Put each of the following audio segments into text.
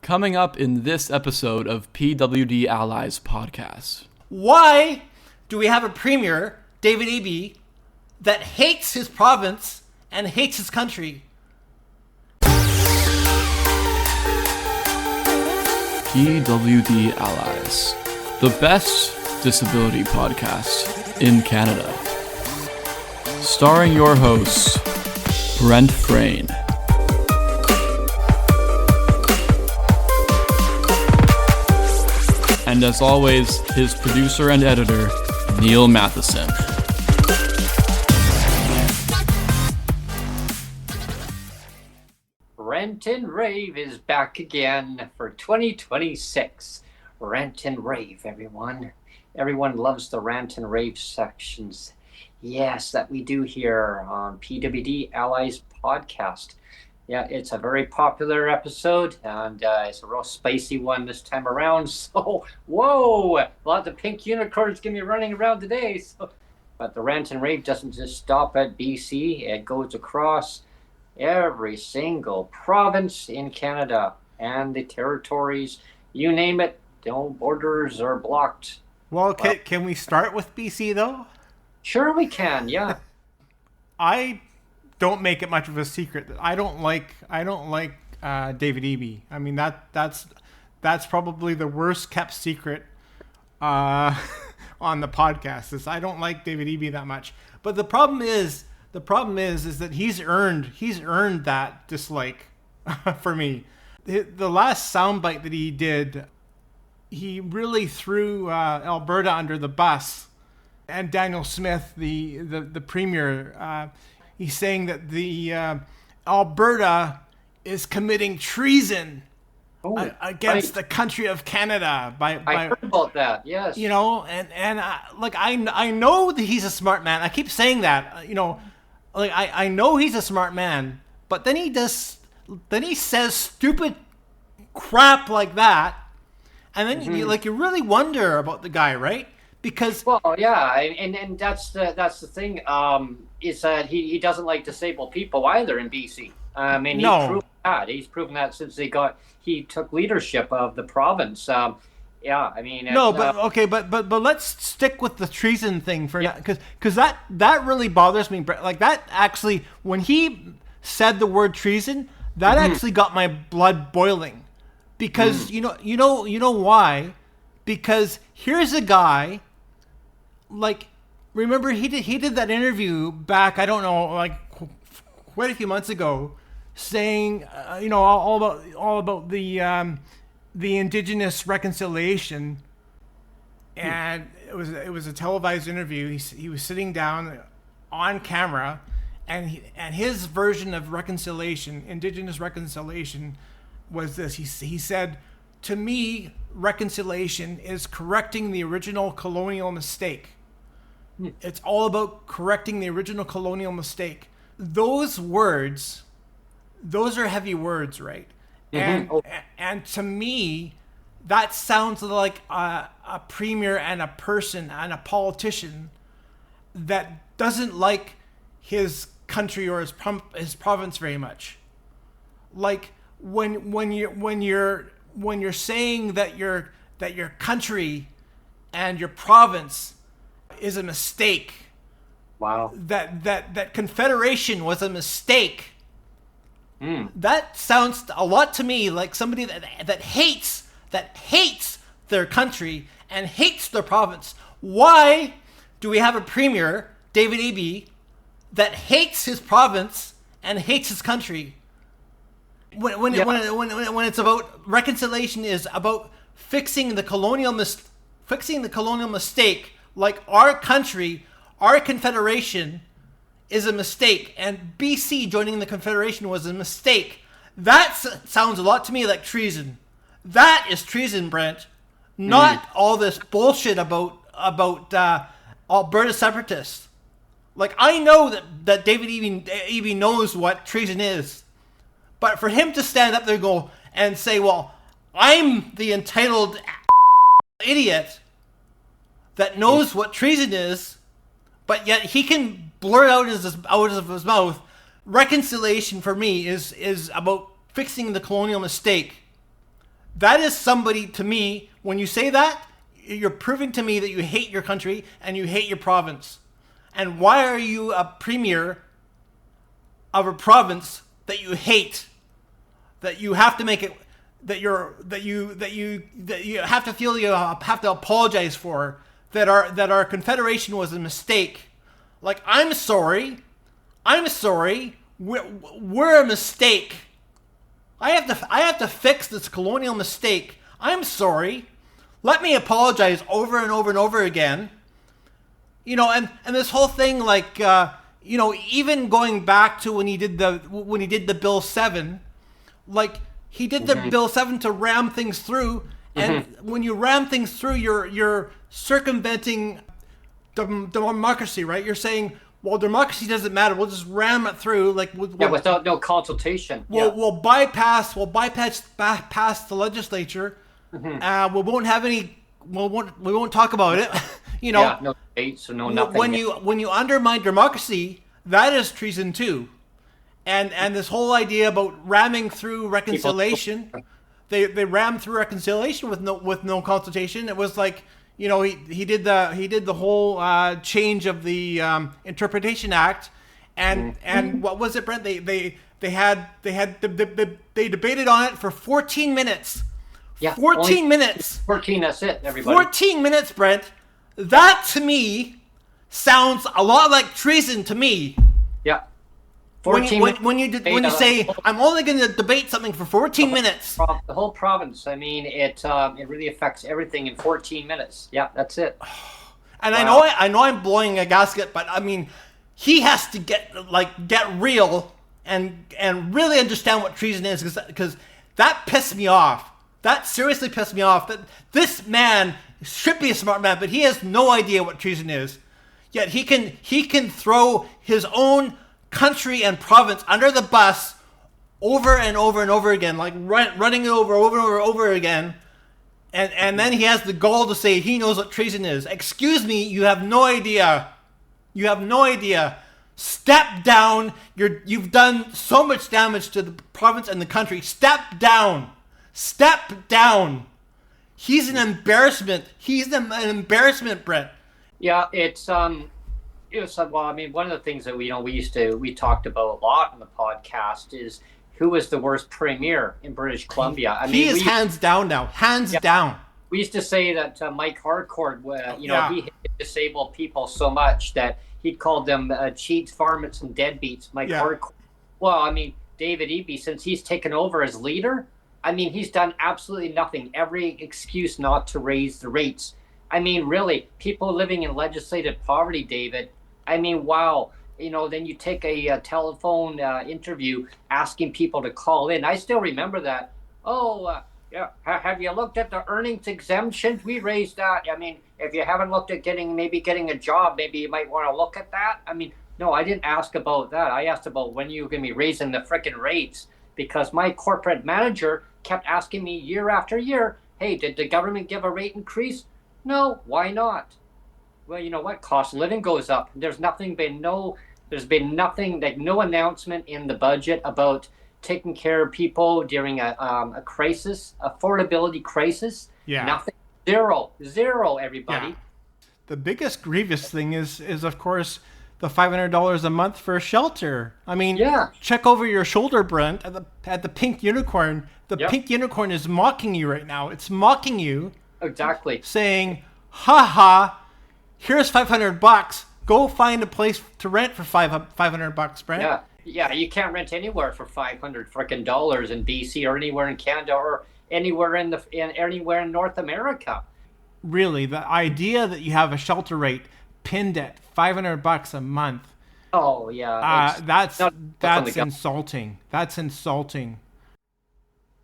Coming up in this episode of PWD Allies podcast. Why do we have a premier, David Eby, that hates his province and hates his country? PWD Allies, the best disability podcast in Canada. Starring your hosts, Brent Frayne. And as always, his producer and editor, Neil Matheson. Rant and Rave is back again for 2026. Rant and Rave, everyone. Everyone loves the Rant and Rave sections. Yes, that we do here on PWD Allies podcast. Yeah, it's a very popular episode, and it's a real spicy one this time around. So, whoa, a lot of pink unicorns going to be running around today. But the Rant and Rave doesn't just stop at BC. It goes across every single province in Canada and the territories. You name it, no borders are blocked. Well, can we start with BC, though? Sure we can, yeah. I don't make it much of a secret that I don't like David Eby. I mean that's probably the worst kept secret on the podcast. Is I don't like David Eby that much. But the problem is that he's earned that dislike for me. The last soundbite that he did, he really threw Alberta under the bus, and Daniel Smith, the premier. He's saying that the Alberta is committing treason against the country of Canada. I heard about that. Yes. You know, and I know that he's a smart man. I keep saying that. You know, like I know he's a smart man, but then he says stupid crap like that, and then you really wonder about the guy, right? Because and that's the thing. Is that he doesn't like disabled people either in BC. He's proven that since he took leadership of the province. But let's stick with the treason thing for now, because that really bothers me. Like that actually, when he said the word treason, that actually got my blood boiling, because you know why? Because here's a guy, like, remember he did that interview back, I don't know, like quite a few months ago, saying all about the Indigenous reconciliation, and it was a televised interview. He was sitting down on camera, and his version of reconciliation, Indigenous reconciliation, was this. He said, "To me, reconciliation is correcting the original colonial mistake. It's all about correcting the original colonial mistake." Those words, those are heavy words, right? And to me, that sounds like a premier and a person and a politician that doesn't like his country or his province very much. Like when you're saying that your country and your province is a mistake. Wow. That Confederation was a mistake. That sounds a lot to me like somebody that hates their country and hates their province. Why do we have a premier, David Eby, that hates his province and hates his country? When it's about reconciliation, is about fixing the colonial mistake. Like our country, our confederation is a mistake, and BC joining the confederation was a mistake. That sounds a lot to me like treason. That is treason, Brent. Not all this bullshit about Alberta separatists. Like, I know that David Eby knows what treason is, but for him to stand up there and say, "Well, I'm the entitled idiot that knows what treason is," but yet he can blurt out of his mouth, reconciliation for me is about fixing the colonial mistake. that is somebody, to me, when you say that, you're proving to me that you hate your country and you hate your province. And why are you a premier of a province that you hate, that you have to make it, that you have to feel you have to apologize for, that our confederation was a mistake? Like, I'm sorry, we're a mistake. I have to fix this colonial mistake. I'm sorry. Let me apologize over and over and over again. And this whole thing, like, even going back to when he did the Bill 7, like, he did the Bill 7 to ram things through, and when you ram things through, you're circumventing democracy, right? You're saying, well, democracy doesn't matter. We'll just ram it through, like, without no consultation. We'll bypass the legislature. We won't have any. We won't talk about it. Yeah, no debates or no nothing. When you undermine democracy, that is treason too. And this whole idea about ramming through reconciliation, they rammed through reconciliation with no consultation. It was like, he did the whole change of the Interpretation Act, and what was it, Brent? They debated on it for 14 minutes. Yeah, 14 minutes. 14. That's it, everybody. 14 minutes, Brent. That to me sounds a lot like treason to me. Yeah. When you say, I'm only going to debate something for 14 minutes. The whole province. I mean, it really affects everything in 14 minutes. Yeah, that's it. And wow. I know I'm blowing a gasket, but I mean, he has to get real and really understand what treason is, because that pissed me off. That seriously pissed me off. That this man should be a smart man, but he has no idea what treason is. Yet he can throw his own country and province under the bus over and over and over again, like running it over again. And then he has the gall to say he knows what treason is. Excuse me, you have no idea. You have no idea. Step down. You've done so much damage to the province and the country. Step down. Step down. He's an embarrassment. He's an embarrassment, Brent. Yeah, it's well, I mean, one of the things that we talked about a lot on the podcast is who was the worst premier in British Columbia. I mean, he is hands down now. Hands down. We used to say that Mike Harcourt, he hated disabled people so much that he called them cheats, varmints, and deadbeats. Mike Harcourt. Well, I mean, David Eby, since he's taken over as leader, I mean, he's done absolutely nothing. Every excuse not to raise the rates. I mean, really, people living in legislative poverty, David. I mean, wow. Then you take a telephone interview asking people to call in. I still remember that. Have you looked at the earnings exemptions? We raised that. I mean, if you haven't looked at getting a job, maybe you might want to look at that. I mean, no, I didn't ask about that. I asked about when you were going to be raising the frickin' rates, because my corporate manager kept asking me year after year, hey, did the government give a rate increase? No, why not? Well, you know what? Cost of living goes up. There's been nothing, like no announcement in the budget about taking care of people during a crisis, affordability crisis. Yeah. Nothing. Zero, everybody. Yeah. The biggest grievous thing is of course, the $500 a month for a shelter. I mean, check over your shoulder, Brent, at the pink unicorn. The pink unicorn is mocking you right now. It's mocking you. Exactly. Saying, ha, here's $500. Go find a place to rent for $500, Brent. Yeah, you can't rent anywhere for $500 frickin' dollars in BC or anywhere in Canada or anywhere anywhere in North America. Really, the idea that you have a shelter rate pinned at $500 a month. Oh yeah, that's insulting. That's insulting.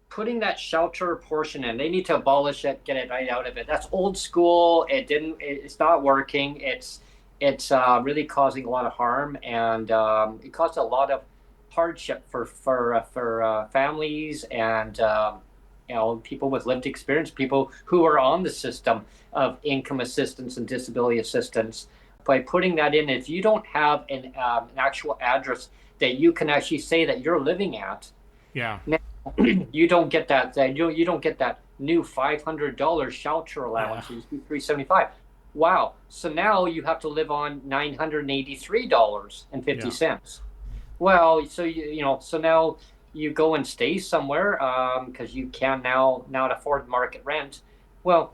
Putting that shelter portion in, they need to abolish it, get it right out of it. That's old school. It's not working. It's really causing a lot of harm, and it caused a lot of hardship for families and people with lived experience, people who are on the system of income assistance and disability assistance. By putting that in, if you don't have an actual address that you can actually say that you're living at, you don't get that. You don't get that new $500 shelter allowance. Yeah. You just do $375. Wow. So now you have to live on $983.50. Well, so so now you go and stay somewhere because you can now afford market rent. Well,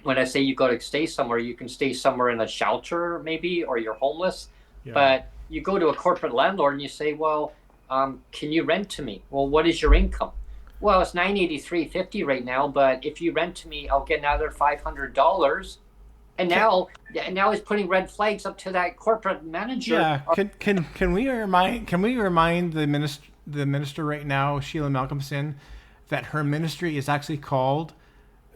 when I say you go to stay somewhere, you can stay somewhere in a shelter maybe, or you're homeless. Yeah. But you go to a corporate landlord and you say, well, can you rent to me? Well, what is your income? Well, it's $983.50 right now, but if you rent to me, I'll get another $500. And now he's putting red flags up to that corporate manager. Yeah. Can we remind the minister right now, Sheila Malcolmson, that her ministry is actually called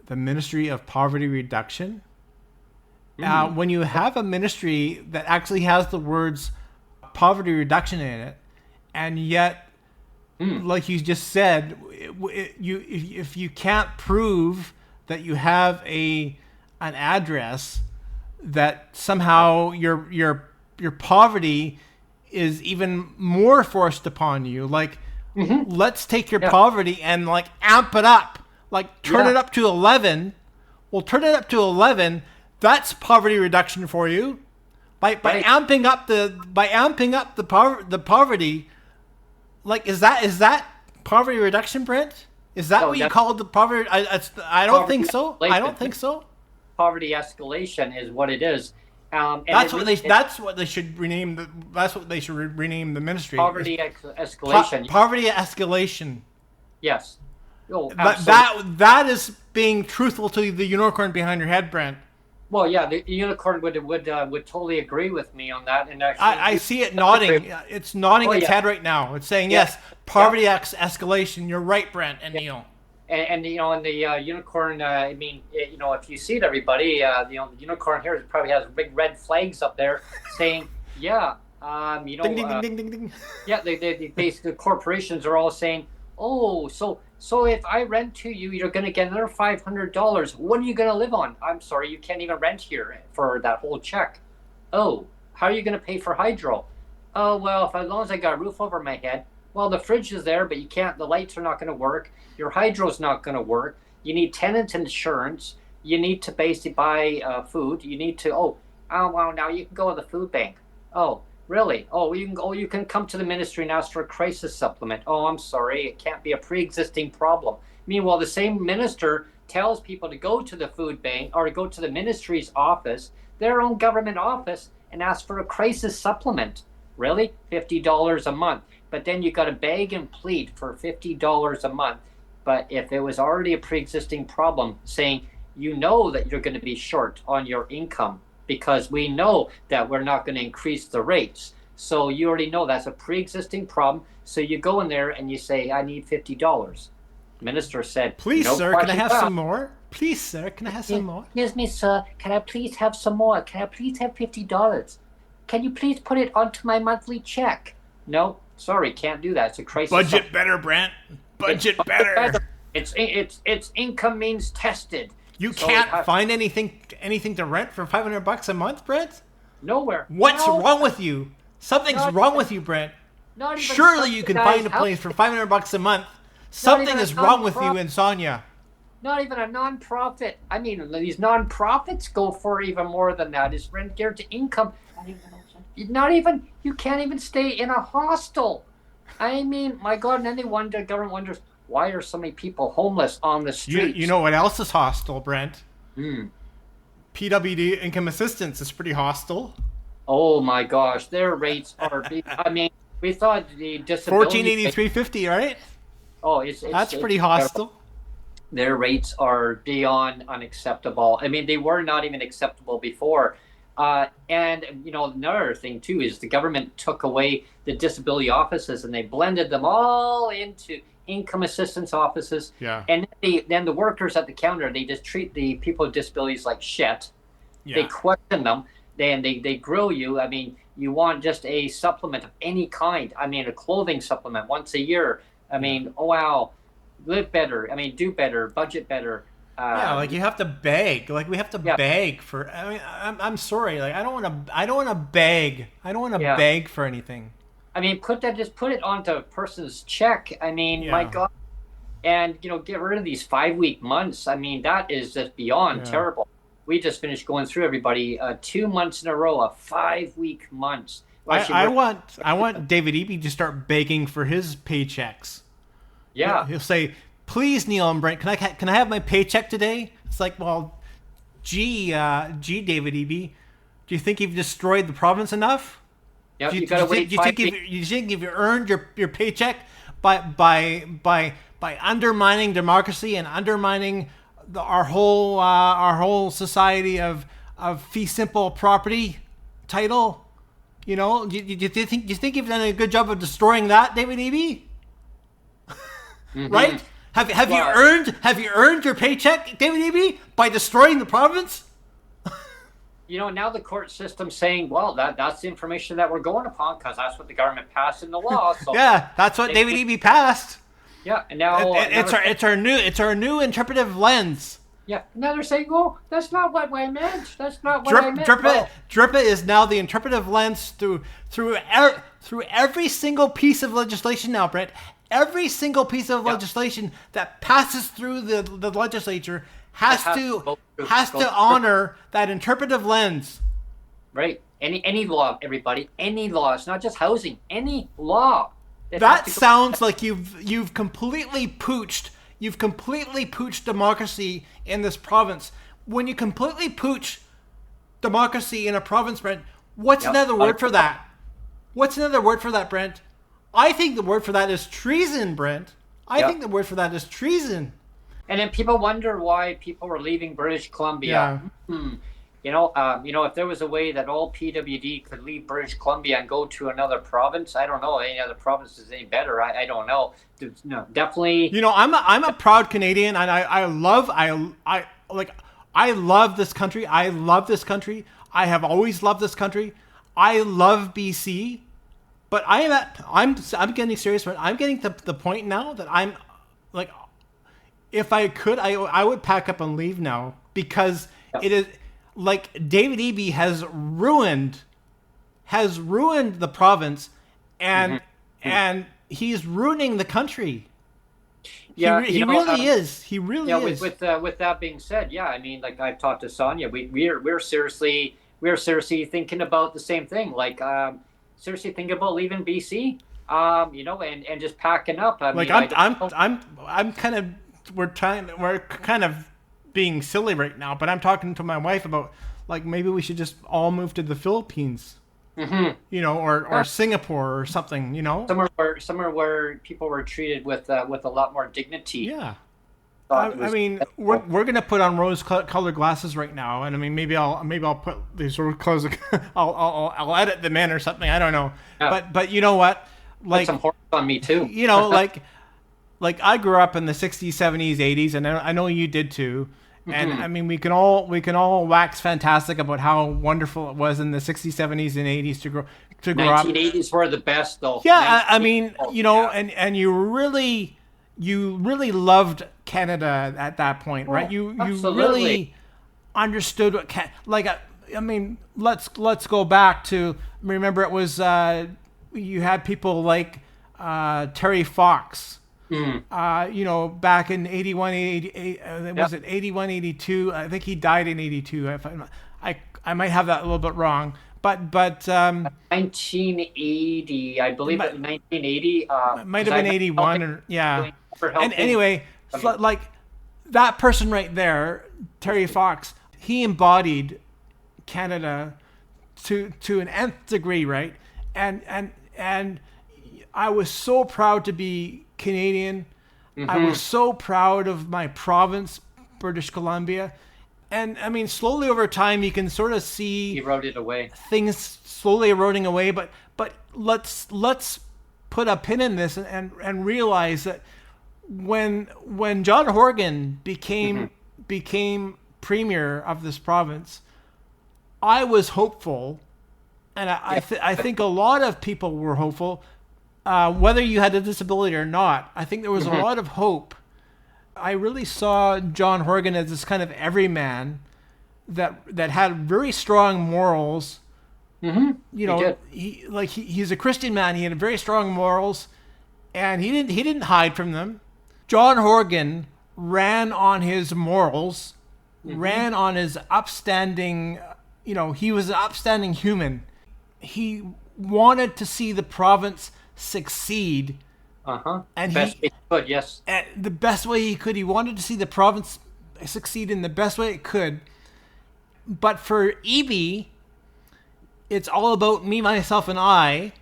the Ministry of Poverty Reduction? When you have a ministry that actually has the words poverty reduction in it, and yet, like you just said, if you can't prove that you have an address, that somehow your poverty is even more forced upon you. Like, let's take your poverty and like amp it up, like turn it up to 11. We'll turn it up to 11. That's poverty reduction for you. By amping up the poverty, like is that poverty reduction, Brent? Is that what you call the poverty? I don't think so. I don't think so. Poverty escalation is what it is. That's what they should rename the ministry. Poverty escalation. Poverty escalation. Yes. Oh, absolutely. That is being truthful to the unicorn behind your head, Brent. Well, yeah, the unicorn would totally agree with me on that. And actually, I see it nodding. It's nodding its head right now. It's saying yes. Poverty escalation. You're right, Brent and Neil. And the unicorn. I mean, if you see it, everybody, the unicorn here probably has big red flags up there saying, yeah, ding, ding, ding, ding, ding. Yeah, they basically corporations are all saying, oh, so if I rent to you, you're going to get another $500. What are you going to live on? I'm sorry, you can't even rent here for that whole check. Oh, how are you going to pay for hydro? Oh, well, as long as I got a roof over my head. Well, the fridge is there, but you can't. The lights are not going to work. Your hydro's not going to work. You need tenant insurance. You need to basically buy food. You need to. Oh, well, now you can go to the food bank. Oh, really? Oh, you can come to the ministry and ask for a crisis supplement. Oh, I'm sorry, it can't be a pre-existing problem. Meanwhile, the same minister tells people to go to the food bank or go to the ministry's office, their own government office, and ask for a crisis supplement. Really? $50 a month. But then you got to beg and plead for $50 a month. But if it was already a pre-existing problem, saying you know that you're going to be short on your income, because we know that we're not going to increase the rates. So you already know that's a pre-existing problem. So you go in there and you say, I need $50. The minister said, please, no, sir, can I have some more? Please, sir, can I have some more? Excuse me, sir, can I please have some more? Can I please have $50? Can you please put it onto my monthly check? No, sorry, can't do that. It's a crisis. Budget better, Brent. Budget better. It's income means tested. You can't find anything to rent for $500 a month, Brent? Nowhere. What's wrong with you? Something's wrong with you, Brent. Surely you can find a place for $500 a month. Something is wrong with you, Sonia. Not even a non-profit. I mean, these non-profits go for even more than that. Is rent guaranteed income? You can't even stay in a hostel. I mean, my God, and then the government wonders, why are so many people homeless on the streets? You know what else is hostile, Brent? PWD income assistance is pretty hostile. Oh my gosh, their rates are big. I mean, we thought the disability $1483.50, right? Oh, that's pretty hostile. Their rates are beyond unacceptable. I mean, they were not even acceptable before. And another thing too is the government took away the disability offices and they blended them all into income assistance offices. Yeah. And then the workers at the counter, they just treat the people with disabilities like shit. Yeah. They question them. They grill you. I mean, you want just a supplement of any kind. I mean, a clothing supplement once a year. I mean, oh wow, live better. I mean, do better, budget better. Like you have to beg. Like we have to beg for. I mean, I'm sorry. Like I don't want to beg. I don't want to beg for anything. I mean, put it onto a person's check. I mean, my God, and get rid of these 5-week months. I mean, that is just beyond terrible. We just finished going through, everybody, 2 months in a row of 5-week months. Well, I want David Eby to start begging for his paychecks. Yeah, he'll say, "Please, Neil and Brent, can I have my paycheck today?" It's like, well, gee, David Eby, do you think you've destroyed the province enough? Yeah, you think you've earned your paycheck by undermining democracy and undermining our whole society of fee simple property title? Do you think you've done a good job of destroying that, David Eby? Right? Have you earned your paycheck, David Eby, by destroying the province? Now the court system's saying, well, that's the information that we're going upon because that's what the government passed in the law. So yeah, that's what David Eby passed. Yeah, and now it's our new interpretive lens. Yeah, now they're saying, "Oh, that's not what I meant. That's not what I meant." DRIPA is now the interpretive lens through every single piece of legislation now, Brett. Every single piece of legislation that passes through the legislature has to honor that interpretive lens. Right. Any law, everybody. Any law. It's not just housing. Any law. That sounds like you've completely pooched. You've completely pooched democracy in this province. When you completely pooch democracy in a province, Brent, what's another word for that? What's another word for that, Brent? I think the word for that is treason, Brent. I think the word for that is treason. And then people wonder why people were leaving British Columbia. If there was a way that all PWD could leave British Columbia and go to another province, I don't know. Any other province is any better. I don't know. No, definitely. I'm a proud Canadian, and I love this country. I love this country. I have always loved this country. I love BC, but I'm getting serious. I'm getting to the point now that I'm like, if I could, I would pack up and leave now, because it is. Like, David Eby has ruined the province, and he's ruining the country. Yeah, he really is. He really is. With that being said, I mean, like I've talked to Sonia, we're seriously thinking about the same thing. Like, seriously thinking about leaving BC. And just packing up. We're kind of being silly right now, but I'm talking to my wife about, like, maybe we should just all move to the Philippines, or Singapore or something, somewhere where people were treated with a lot more dignity. Yeah, we're gonna put on rose-colored glasses right now, and I mean, maybe I'll put these rose-colored. I'll edit them in or something. I don't know, but you know what? Like, put some horse on me too. Like I grew up in the 60s, 70s, 80s, and I know you did too. And I mean, we can all wax fantastic about how wonderful it was in the 60s, 70s, and 80s to grow up. 1980s were the best, though. Yeah, I mean, and you really loved Canada at that point, right? You really understood what I mean, let's go back to, remember, it was you had people like Terry Fox. Back in 81, 88, was it 81, 82? I think he died in 82. I might have that a little bit wrong, but 1980, I believe it 1980. Might have been 81 And anyway, like that person right there, Terry Fox, he embodied Canada to an nth degree, right? And I was so proud to be Canadian. I was so proud of my province, British Columbia. And I mean, slowly over time, you can sort of see eroded away. Things slowly eroding away. But let's put a pin in this and realize that when John Horgan became premier of this province, I was hopeful, and I think a lot of people were hopeful. Whether you had a disability or not, I think there was a lot of hope. I really saw John Horgan as this kind of everyman that had very strong morals. He's a Christian man. He had very strong morals, and he didn't hide from them. John Horgan ran on his morals, ran on his upstanding, he was an upstanding human. He wanted to see the province succeed. And best way he could, yes. The best way he could. He wanted to see the province succeed in the best way it could. But for Eby, it's all about me, myself, and I.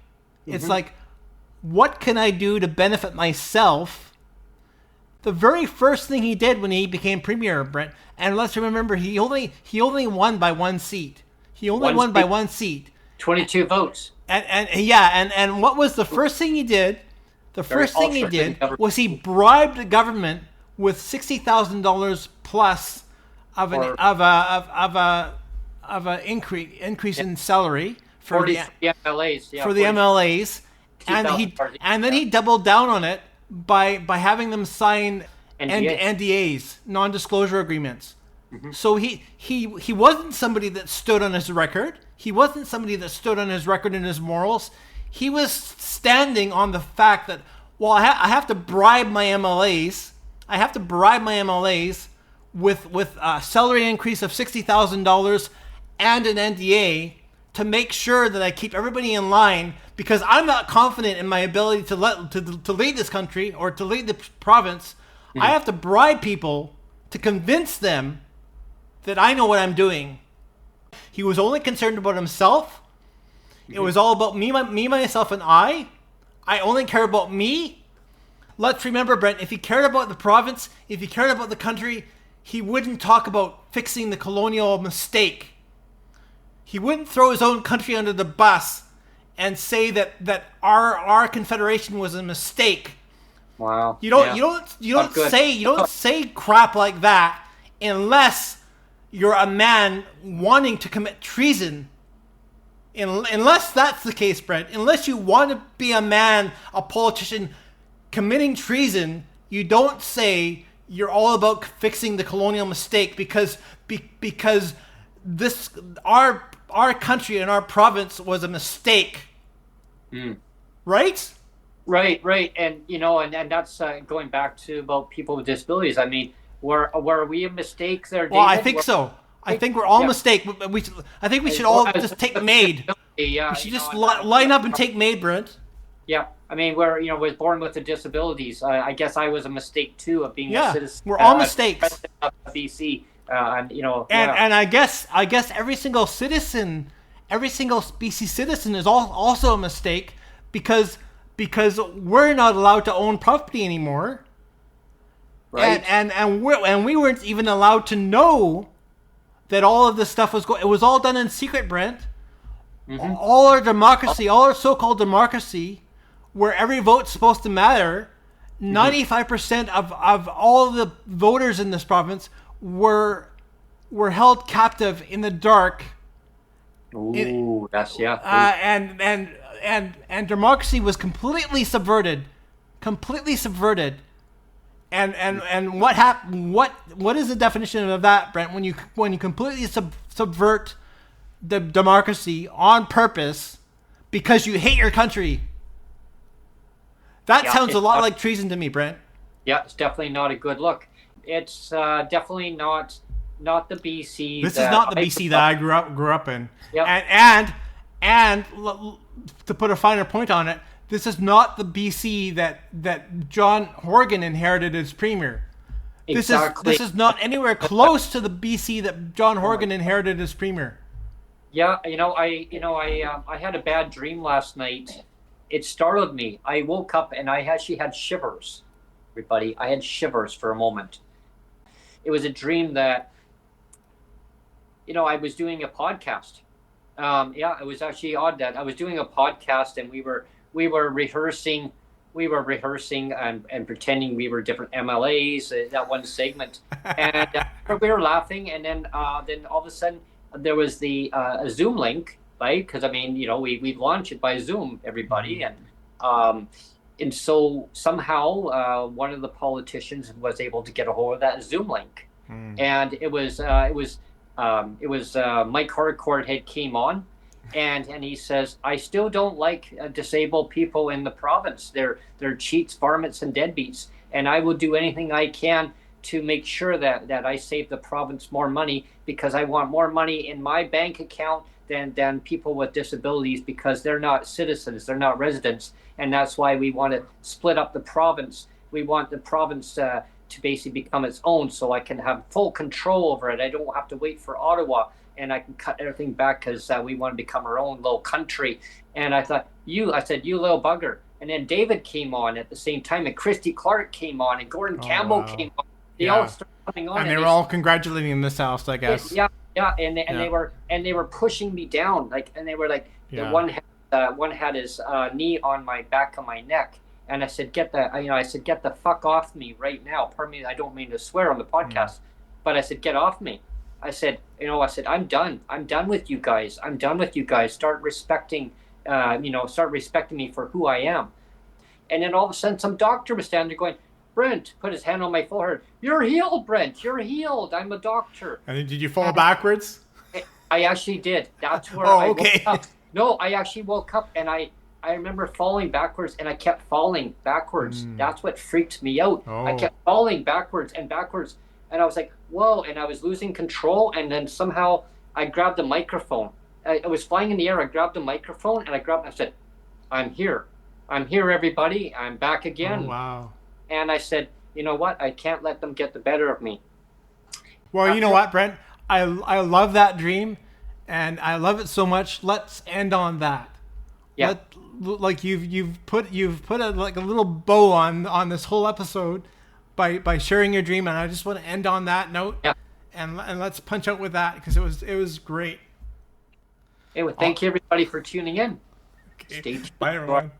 It's like, what can I do to benefit myself? The very first thing he did when he became premier, Brent, and let's remember, he only won by one seat. He only won by one seat. 22 votes. And what was the first thing he did? The first thing he did was he bribed the government with $60,000 plus of an increase in salary for the MLAs. Yeah, for the MLAs, and then he doubled down on it by having them sign NDAs, non-disclosure agreements. So he wasn't somebody that stood on his record. He wasn't somebody that stood on his record and his morals. He was standing on the fact that, well, I have to bribe my MLAs. I have to bribe my MLAs with a salary increase of $60,000 and an NDA to make sure that I keep everybody in line, because I'm not confident in my ability to lead this country or to lead the province. I have to bribe people to convince them that I know what I'm doing. He was only concerned about himself. It was all about me, myself, and I. I only care about me. Let's remember, Brent, if he cared about the province, if he cared about the country, he wouldn't talk about fixing the colonial mistake. He wouldn't throw his own country under the bus and say that our confederation was a mistake. Wow. You don't say crap like that unless you're a man wanting to commit treason. Unless that's the case, Brent, unless you want to be a man, a politician committing treason, you don't say you're all about fixing the colonial mistake because this our country and our province was a mistake. Right? Right. And and that's going back to about people with disabilities. I mean, were we a mistake there, David? Well, I think so. I think we're all a mistake. I think we should all just take MAID. We should just line up and take MAID, Brent. Yeah. I mean, we're born with the disabilities. I guess I was a mistake too of being a citizen. We're all mistakes. President of BC, and I guess every single citizen, every single BC citizen is also a mistake because we're not allowed to own property anymore. Right. And we weren't even allowed to know that all of this stuff was going. It was all done in secret, Brent. All our democracy, all our so-called democracy, where every vote's supposed to matter, 95% of all of the voters in this province were held captive in the dark. Ooh, and democracy was completely subverted. And what happened? What is the definition of that, Brent? When you completely subvert the democracy on purpose because you hate your country. That sounds a lot like treason to me, Brent. Yeah, it's definitely not a good look. It's definitely not the BC. This is not the BC that I grew up in. Yep. And to put a finer point on it, this is not the BC that John Horgan inherited as premier. Exactly. This is not anywhere close to the BC that John Horgan inherited as premier. Yeah, I had a bad dream last night. It startled me. I woke up and I actually had shivers. Everybody, I had shivers for a moment. It was a dream that, I was doing a podcast. It was actually odd that I was doing a podcast and we were rehearsing and pretending we were different MLAs, that one segment. And we were laughing, and then all of a sudden there was the a Zoom link, right? Because we launched it by Zoom, everybody, and so somehow one of the politicians was able to get a hold of that Zoom link, and it was Mike Harcourt had came on. And he says, I still don't like disabled people in the province. They're cheats, varmints, and deadbeats. and I will do anything I can to make sure that I save the province more money, because I want more money in my bank account than people with disabilities, because they're not citizens, they're not residents, and that's why we want to split up the province. We want the province to basically become its own, so I can have full control over it. I don't have to wait for Ottawa, and I can cut everything back, because we want to become our own little country. And I thought, I said, you little bugger. And then David came on at the same time, and Christy Clark came on, and Gordon Campbell came on. They all started coming on, and they were all congratulating Miss House, I guess. Yeah, and they were pushing me down, and they were like, the one had his knee on my back of my neck, and I said, get the fuck off me right now. Pardon me, I don't mean to swear on the podcast, but I said, get off me. I said, I'm done. I'm done with you guys. I'm done with you guys. Start respecting me for who I am. And then all of a sudden, some doctor was standing there going, Brent, put his hand on my forehead. You're healed, Brent. You're healed. I'm a doctor. And then did you fall backwards? I actually did. That's where woke up. No, I actually woke up, and I remember falling backwards, and I kept falling backwards. That's what freaked me out. I kept falling backwards and backwards, and I was like, whoa, and I was losing control, and then somehow I grabbed the microphone. I was flying in the air. I grabbed the microphone, and I said, I'm here. I'm here, everybody. I'm back again. Oh, wow. And I said, you know what? I can't let them get the better of me. Well, you know what, Brent? I love that dream, and I love it so much. Let's end on that. Yeah. You've put a little bow on this whole episode by sharing your dream, and I just want to end on that note. Yeah. And let's punch out with that, because it was great. Anyway, thank you everybody for tuning in. Okay. Stay tuned. Bye, everyone.